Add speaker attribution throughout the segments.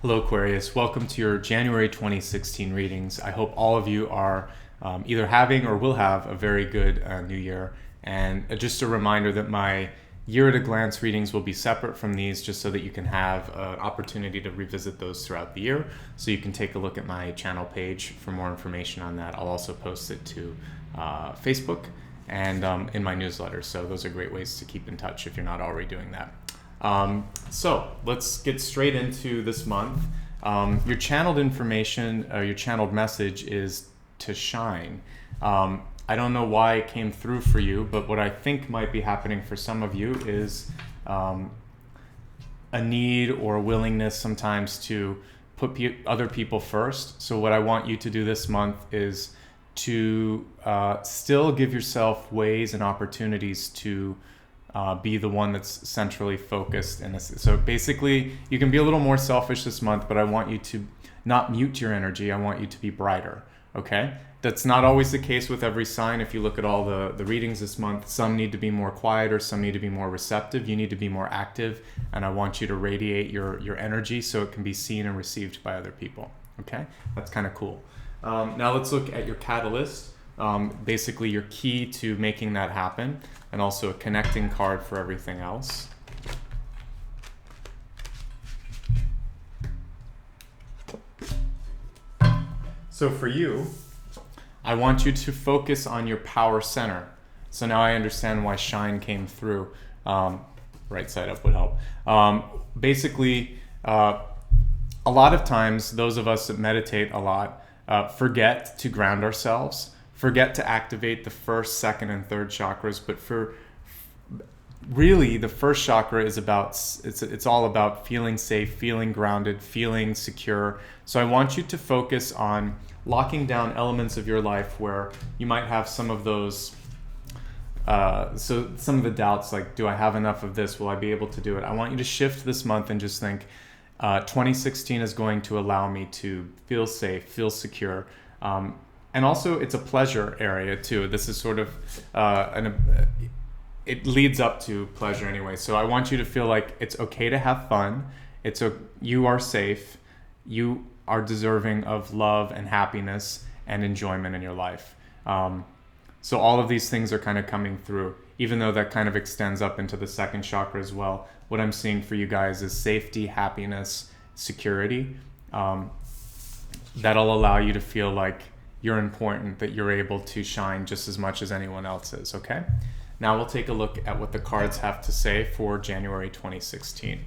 Speaker 1: Hello, Aquarius. Welcome to your January 2016 readings. I hope all of you are either having or will have a very good new year. And just a reminder that my year at a glance readings will be separate from these, just so that you can have an opportunity to revisit those throughout the year. So you can take a look at my channel page for more information on that. I'll also post it to Facebook and in my newsletter. So those are great ways to keep in touch if you're not already doing that. So let's get straight into this month. Your channeled information, or your channeled message, is to shine. I don't know why it came through for you, but what I think might be happening for some of you is a need or a willingness sometimes to put other people first. So what I want you to do this month is to still give yourself ways and opportunities to be the one that's centrally focused. So basically, you can be a little more selfish this month, but I want you to not mute your energy. I want you to be brighter, okay? That's not always the case with every sign. If you look at all the readings this month, some need to be more quieter, some need to be more receptive, you need to be more active, and I want you to radiate your energy so it can be seen and received by other people, okay? That's kind of cool. Now let's look at your catalyst. Basically your key to making that happen, and also a connecting card for everything else. So for you, I want you to focus on your power center. So now I understand why shine came through. Right side up would help. Basically, a lot of times, those of us that meditate a lot forget to ground ourselves, forget to activate the first, second, and third chakras. But really, the first chakra is about, it's all about feeling safe, feeling grounded, feeling secure. So I want you to focus on locking down elements of your life where you might have some of those, so some of the doubts, like, do I have enough of this? Will I be able to do it? I want you to shift this month and just think, 2016 is going to allow me to feel safe, feel secure. And also, it's a pleasure area too. This is sort of, it leads up to pleasure anyway. So I want you to feel like it's okay to have fun. You are safe. You are deserving of love and happiness and enjoyment in your life. So all of these things are kind of coming through, even though that kind of extends up into the second chakra as well. What I'm seeing for you guys is safety, happiness, security. That'll allow you to feel like you're important, that you're able to shine just as much as anyone else is, okay? Now we'll take a look at what the cards have to say for January 2016.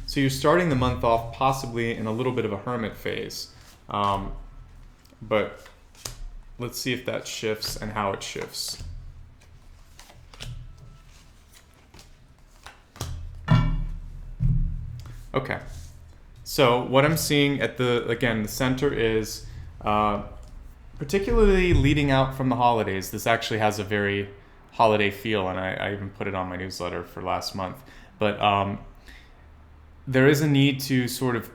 Speaker 1: So you're starting the month off possibly in a little bit of a hermit phase, but let's see if that shifts and how it shifts. Okay, so what I'm seeing at the center is particularly leading out from the holidays. This actually has a very holiday feel, and I even put it on my newsletter for last month. But there is a need to sort of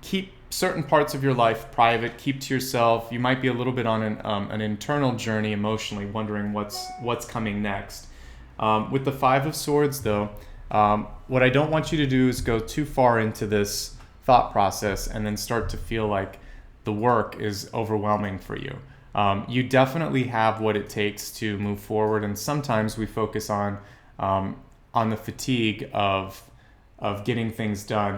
Speaker 1: keep certain parts of your life private, keep to yourself. You might be a little bit on an internal journey emotionally, wondering what's coming next. With the Five of Swords, though, what I don't want you to do is go too far into this thought process and then start to feel like the work is overwhelming for you. You definitely have what it takes to move forward, and sometimes we focus on the fatigue of getting things done,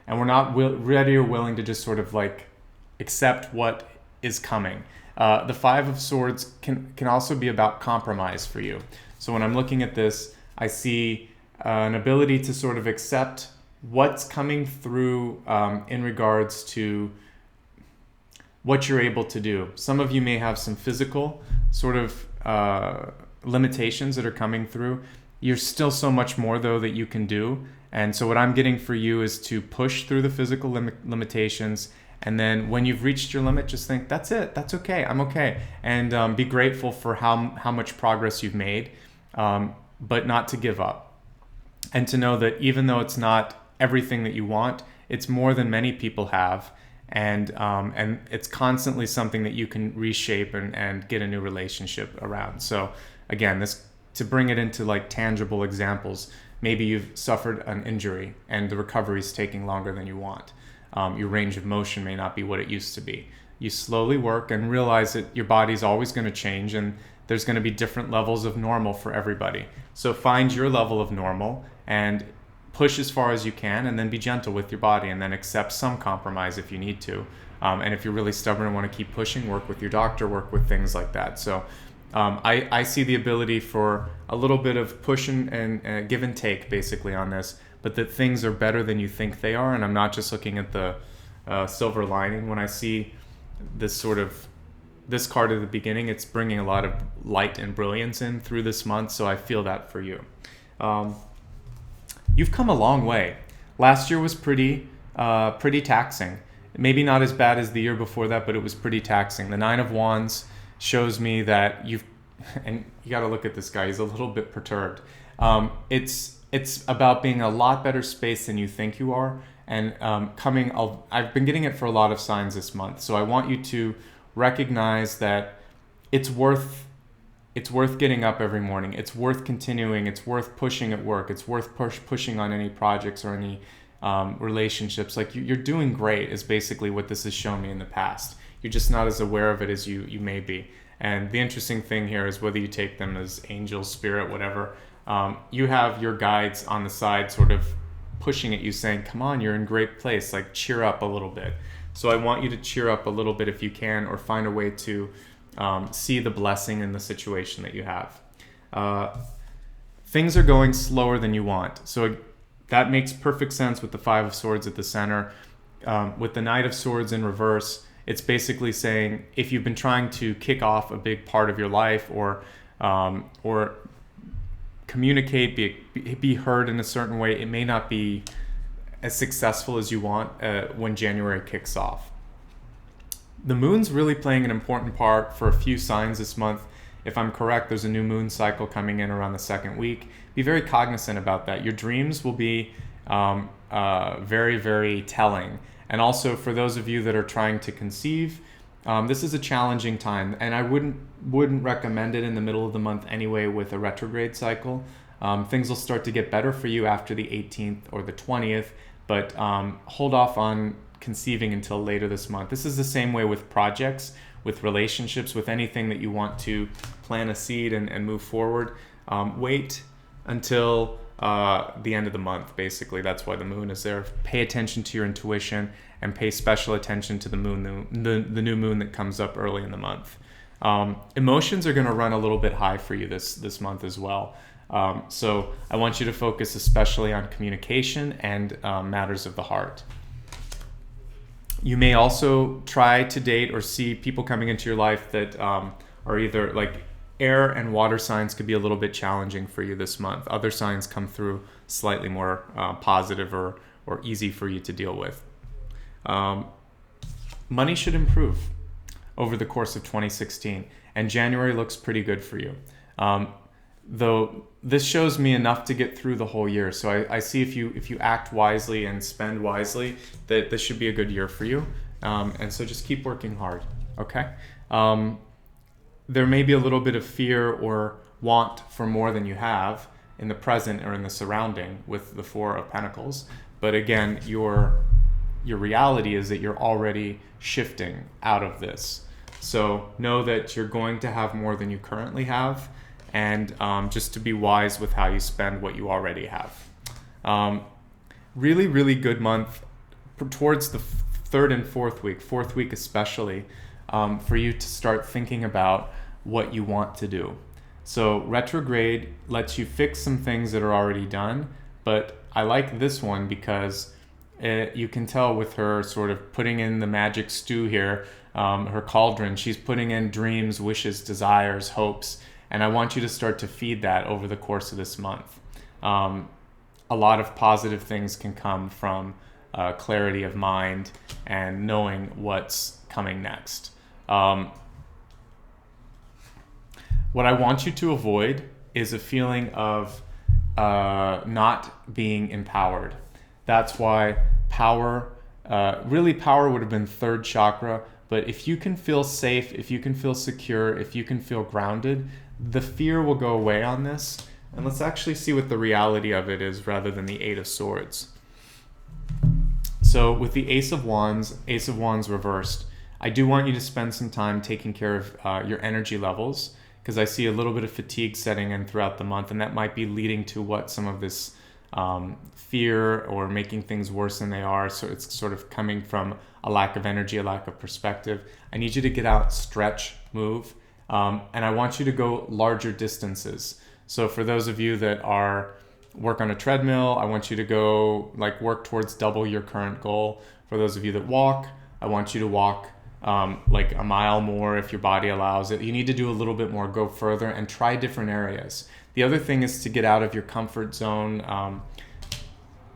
Speaker 1: and we're not ready or willing to just sort of like accept what is coming. The Five of Swords can also be about compromise for you. So when I'm looking at this, I see an ability to sort of accept what's coming through in regards to what you're able to do. Some of you may have some physical sort of limitations that are coming through. You're still so much more, though, that you can do. And so what I'm getting for you is to push through the physical limitations. And then when you've reached your limit, just think, that's it. That's okay. I'm okay. And be grateful for how much progress you've made, but not to give up. And to know that even though it's not everything that you want, it's more than many people have. and it's constantly something that you can reshape and get a new relationship around. So again, this, to bring it into like tangible examples, maybe you've suffered an injury and the recovery is taking longer than you want. Your range of motion may not be what it used to be. You slowly work and realize that your body's always going to change, and there's going to be different levels of normal for everybody. So find your level of normal and push as far as you can, and then be gentle with your body, and then accept some compromise if you need to. And if you're really stubborn and want to keep pushing, work with your doctor, work with things like that. So I see the ability for a little bit of push and give and take basically on this, but that things are better than you think they are. And I'm not just looking at the silver lining. When I see this card at the beginning, it's bringing a lot of light and brilliance in through this month. So I feel that for you. You've come a long way. Last year was pretty taxing. Maybe not as bad as the year before that, but it was pretty taxing. The Nine of Wands shows me that and you got to look at this guy. He's a little bit perturbed. It's about being a lot better space than you think you are, and I've been getting it for a lot of signs this month. So I want you to recognize that it's worth getting up every morning. It's worth continuing. It's worth pushing at work. It's worth pushing on any projects or any relationships. Like you're doing great is basically what this has shown me in the past. You're just not as aware of it as you may be. And the interesting thing here is whether you take them as angel, spirit, whatever, you have your guides on the side sort of pushing at you, saying, come on, you're in a great place, like cheer up a little bit. So I want you to cheer up a little bit if you can, or find a way to see the blessing in the situation that you have. Things are going slower than you want. So that makes perfect sense with the Five of Swords at the center. With the Knight of Swords in reverse, it's basically saying if you've been trying to kick off a big part of your life, or communicate, be heard in a certain way, it may not be as successful as you want when January kicks off. The moon's really playing an important part for a few signs this month. If I'm correct, there's a new moon cycle coming in around the second week. Be very cognizant about that. Your dreams will be very, very telling. And also for those of you that are trying to conceive, this is a challenging time, and I wouldn't recommend it in the middle of the month anyway with a retrograde cycle. Things will start to get better for you after the 18th or the 20th, but hold off on conceiving until later this month. This is the same way with projects, with relationships, with anything that you want to plant a seed and move forward. Wait until the end of the month, basically. That's why the moon is there. Pay attention to your intuition and pay special attention to the moon, the new moon that comes up early in the month. Emotions are going to run a little bit high for you this month as well. So I want you to focus especially on communication and matters of the heart. You may also try to date or see people coming into your life that are either like air and water signs. Could be a little bit challenging for you this month. Other signs come through slightly more positive or easy for you to deal with. Money should improve over the course of 2016, and January looks pretty good for you. Though this shows me enough to get through the whole year. So I see if you act wisely and spend wisely, that this should be a good year for you. And so just keep working hard, okay? There may be a little bit of fear or want for more than you have in the present or in the surrounding with the Four of Pentacles. But again, your reality is that you're already shifting out of this. So know that you're going to have more than you currently have, and just to be wise with how you spend what you already have. Really, really good month towards the third and fourth week especially, for you to start thinking about what you want to do. So retrograde lets you fix some things that are already done, but I like this one because you can tell with her sort of putting in the magic stew here, her cauldron, she's putting in dreams, wishes, desires, hopes, and I want you to start to feed that over the course of this month. A lot of positive things can come from clarity of mind and knowing what's coming next. What I want you to avoid is a feeling of not being empowered. That's why power Really, power would have been third chakra. But if you can feel safe, if you can feel secure, if you can feel grounded, the fear will go away on this. And let's actually see what the reality of it is rather than the Eight of Swords. So with the Ace of Wands reversed, I do want you to spend some time taking care of your energy levels, because I see a little bit of fatigue setting in throughout the month, and that might be leading to what some of this fear or making things worse than they are. So it's sort of coming from a lack of energy, a lack of perspective. I need you to get out, stretch, move, and I want you to go larger distances. So for those of you that work on a treadmill, I want you to go work towards double your current goal. For those of you that walk, I want you to walk like a mile more if your body allows it. You need to do a little bit more, go further, and try different areas. The other thing is to get out of your comfort zone.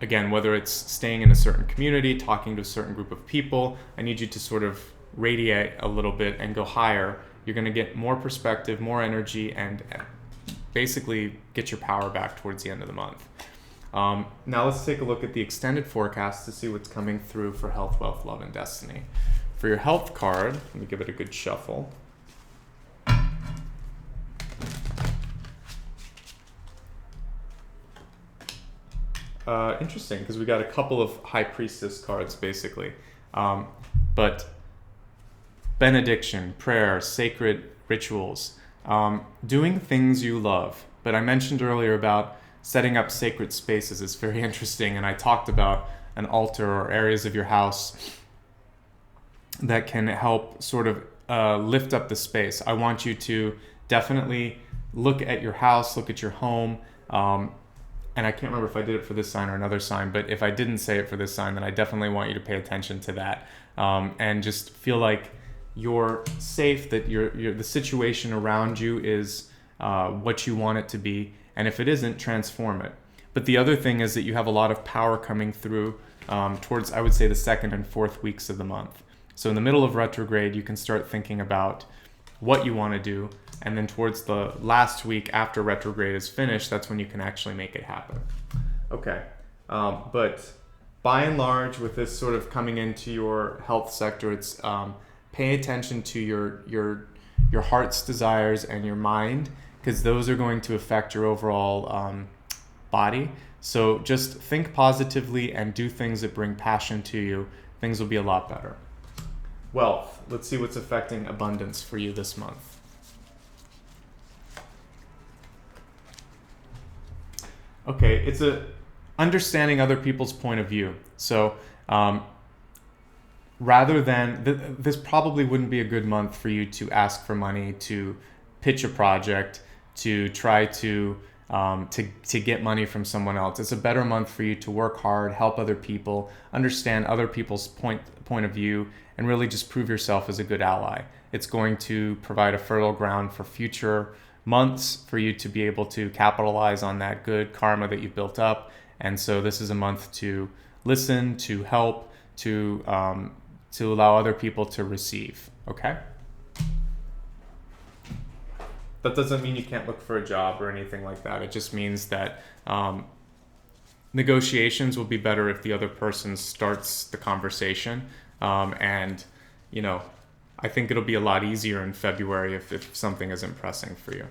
Speaker 1: Again, whether it's staying in a certain community, talking to a certain group of people, I need you to sort of radiate a little bit and go higher. You're going to get more perspective, more energy, and basically get your power back towards the end of the month. Now let's take a look at the extended forecast to see what's coming through for health, wealth, love, and destiny. For your health card, let me give it a good shuffle. Interesting, because we got a couple of High Priestess cards, basically. But benediction, prayer, sacred rituals, doing things you love. But I mentioned earlier about setting up sacred spaces is very interesting, and I talked about an altar or areas of your house that can help sort of lift up the space. I want you to definitely look at your house, look at your home, and I can't remember if I did it for this sign or another sign, but if I didn't say it for this sign, then I definitely want you to pay attention to that, and just feel like you're safe, that the situation around you is what you want it to be, and if it isn't, transform it. But the other thing is that you have a lot of power coming through towards, I would say, the 2nd and 4th weeks of the month. So in the middle of retrograde, you can start thinking about what you want to do, and then towards the last week after retrograde is finished, that's when you can actually make it happen. Okay, but by and large, with this sort of coming into your health sector, it's pay attention to your heart's desires and your mind, because those are going to affect your overall body. So just think positively and do things that bring passion to you. Things will be a lot better. Wealth. Let's see what's affecting abundance for you this month. Okay, it's understanding other people's point of view. So rather than, this probably wouldn't be a good month for you to ask for money, to pitch a project, to try to get money from someone else. It's a better month for you to work hard, help other people, understand other people's point of view, and really just prove yourself as a good ally. It's going to provide a fertile ground for future months for you to be able to capitalize on that good karma that you've built up. And so this is a month to listen, to help, to allow other people to receive. Okay? That doesn't mean you can't look for a job or anything like that. It just means that negotiations will be better if the other person starts the conversation. And, I think it'll be a lot easier in February if something isn't pressing for you.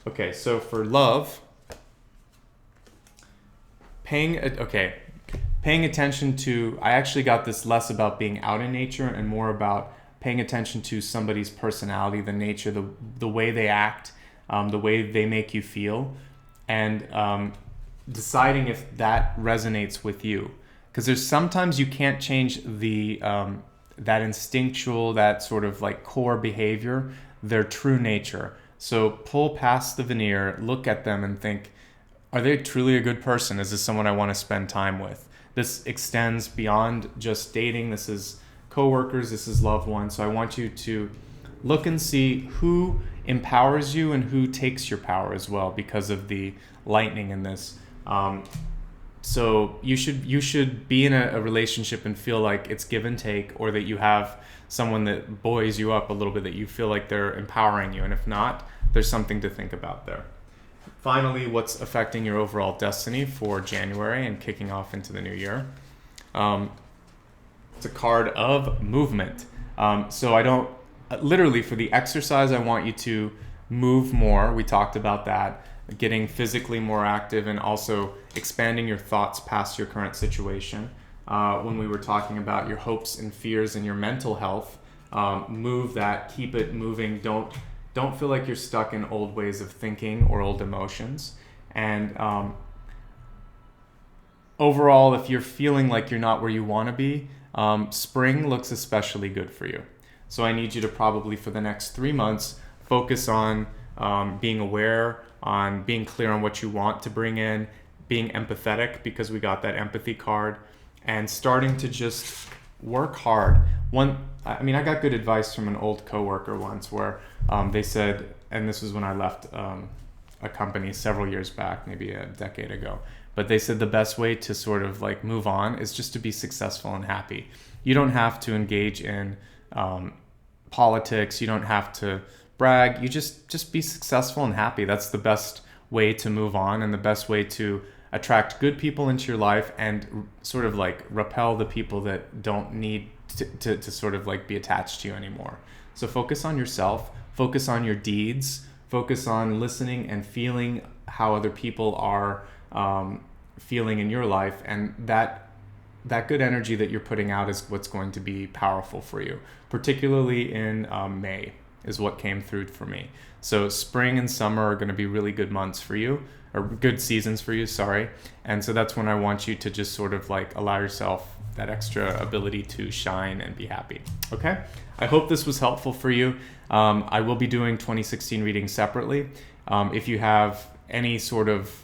Speaker 1: Okay, so for love, paying attention to, I actually got this less about being out in nature and more about paying attention to somebody's personality, the nature, the way they act, the way they make you feel, and deciding if that resonates with you. Because there's sometimes you can't change that instinctual, that sort of core behavior, their true nature. So pull past the veneer, look at them and think, are they truly a good person? Is this someone I want to spend time with? This extends beyond just dating. This is coworkers, this is loved ones. So I want you to look and see who empowers you and who takes your power as well, because of the lightning in this. So you should be in a relationship and feel like it's give and take, or that you have someone that buoys you up a little bit, that you feel like they're empowering you. And if not, there's something to think about there. Finally, what's affecting your overall destiny for January and kicking off into the new year? It's a card of movement. So I don't, literally for the exercise, I want you to move more. We talked about that, getting physically more active and also expanding your thoughts past your current situation. When we were talking about your hopes and fears and your mental health, move that, keep it moving. Don't feel like you're stuck in old ways of thinking or old emotions. And overall, if you're feeling like you're not where you want to be, spring looks especially good for you. So I need you to probably for the next 3 months focus on being aware, on being clear on what you want to bring in, being empathetic because we got that empathy card, and starting to just work hard. I got good advice from an old coworker once where they said, and this was when I left a company several years back, maybe a decade ago, but they said the best way to sort of like move on is just to be successful and happy. You don't have to engage in politics. You don't have to brag. You just be successful and happy. That's the best way to move on and the best way to attract good people into your life and sort of like repel the people that don't need to sort of like be attached to you anymore. So focus on yourself, focus on your deeds, focus on listening and feeling how other people are feeling in your life, and that good energy that you're putting out is what's going to be powerful for you, particularly in May is what came through for me. So spring and summer are going to be really good months for you, or good seasons for you, sorry. And so that's when I want you to just sort of like allow yourself that extra ability to shine and be happy. Okay? I hope this was helpful for you. I will be doing 2016 readings separately. If you have any sort of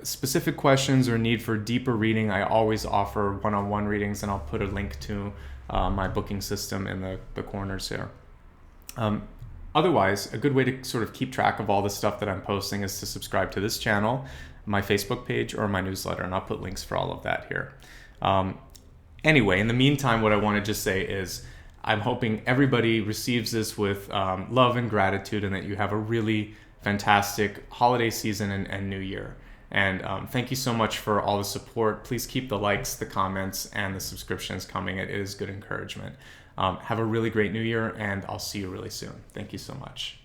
Speaker 1: specific questions or need for deeper reading, I always offer one-on-one readings, and I'll put a link to my booking system in the corners here. Otherwise, a good way to sort of keep track of all the stuff that I'm posting is to subscribe to this channel, my Facebook page, or my newsletter, and I'll put links for all of that here. Anyway, in the meantime, what I want to just say is I'm hoping everybody receives this with love and gratitude, and that you have a really fantastic holiday season and new year. And thank you so much for all the support. Please keep the likes, the comments, and the subscriptions coming. It is good encouragement. Have a really great new year, and I'll see you really soon. Thank you so much.